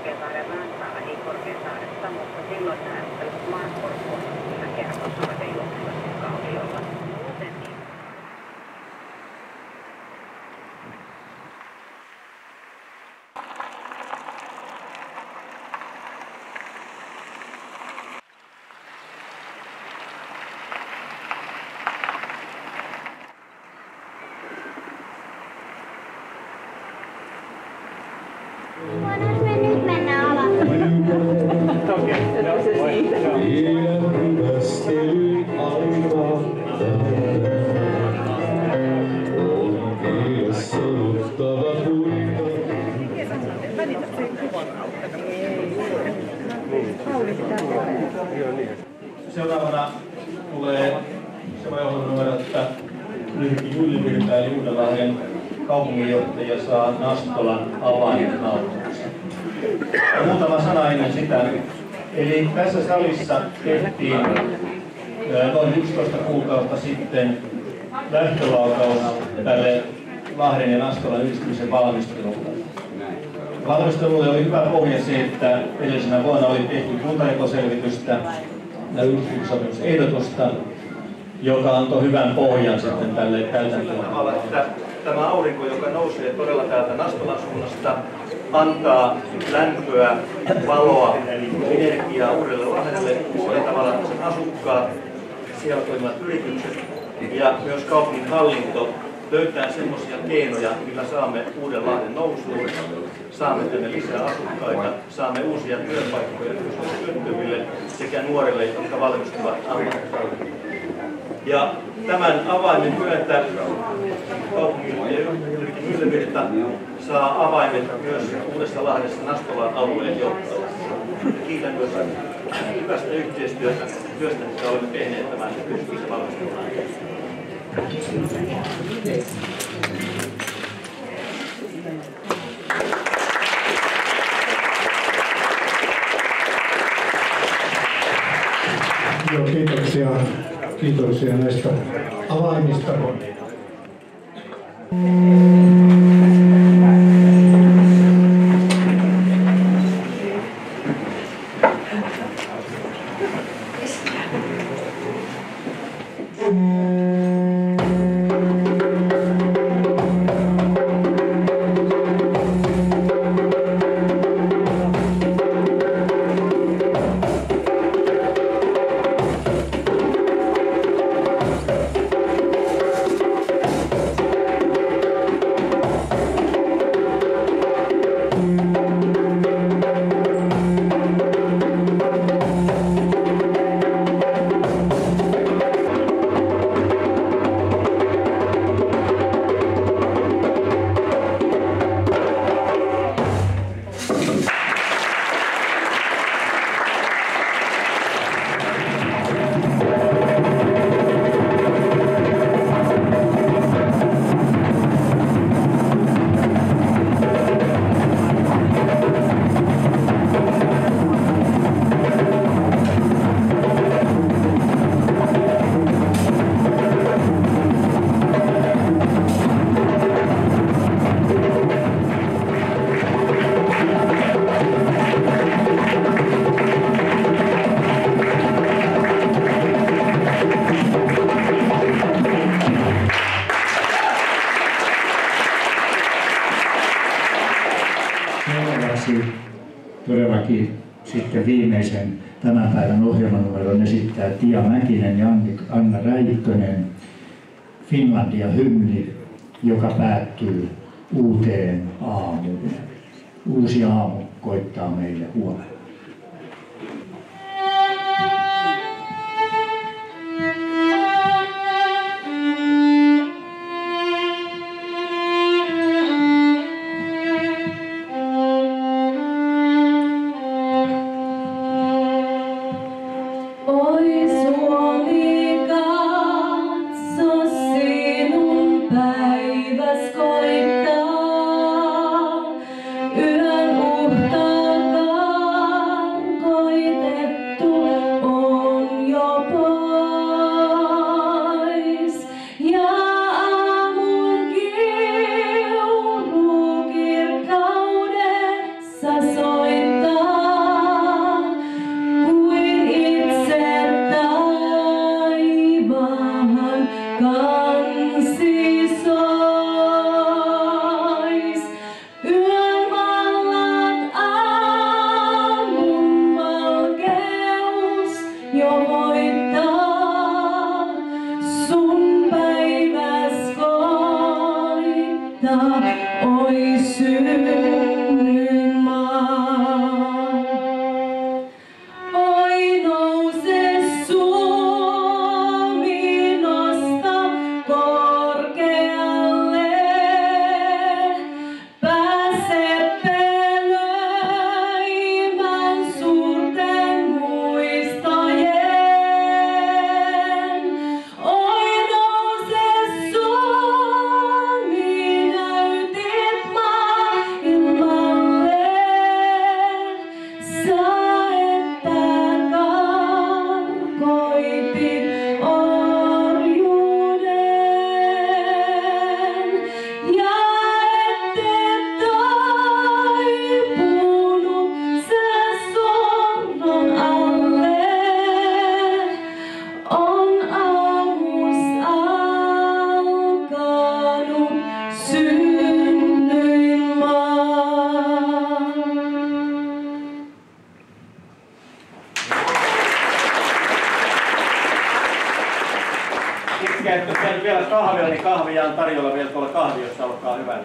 Korkeasaaren rantaa ei Korkeasaaresta, mutta silloin nämä maankorkuun kertosaaren juoksuvat kalliolla. Muuten niin. Voidaanko me nyt mennä alas? Okei, Seuraavana tulee sama johdonnumero, että Lyrki Myllyvirta eli Uudenlahden kaupunginjohtaja saa Nastolan avaimet nautukseen. Muutama sana ennen sitä. Eli tässä salissa tehtiin noin 11 kuukautta sitten lähtölaukaus tälle Lahden ja Nastolan yhdistymisen valmistelulle. Valmistelulle oli hyvä pohja se, että edellisenä vuonna oli tehty kuntajakoselvitystä ja yhdistymissopimusehdotusta, joka antoi hyvän pohjan sitten tälle täytäntöönpanolle. Tämä aurinko, joka nousee todella täältä Nastolan suunnasta, antaa lämpöä, valoa, energiaa uudelle Lahdelle, sillä tavalla sen asukkaat, siellä toimivat yritykset ja myös kaupungin hallinto löytää semmoisia keinoja, millä saamme uuden Lahden nousuun, saamme tänne lisää asukkaita, saamme uusia työpaikkoja työttömille sekä nuorille, jotka valmistuvat ammattikouluun. Ja tämän avaimen myötä kaupunginjohtaja Lyrki Myllyvirta saa avaimet myös Uudessa Lahdessa Nastolan alueen johtajalle. Kiitän myös hyvästä yhteistyöstä, mitä olemme tehneet tämän yhdistyksen valmistelun aikana. Joo, kiitoksia näistä avaimista. Todellakin sitten viimeisen tämän päivän ohjelmanumeron esittää Tia Mäkinen ja Anna Räikkönen, Finlandia-hymni, joka päättyy uuteen aamuun. Uusi aamu koittaa meille huomenna. Yön uhtakaa. vielä kahvia, niin kahvia on tarjolla vielä tuolla kahviossa, olkaa hyvä.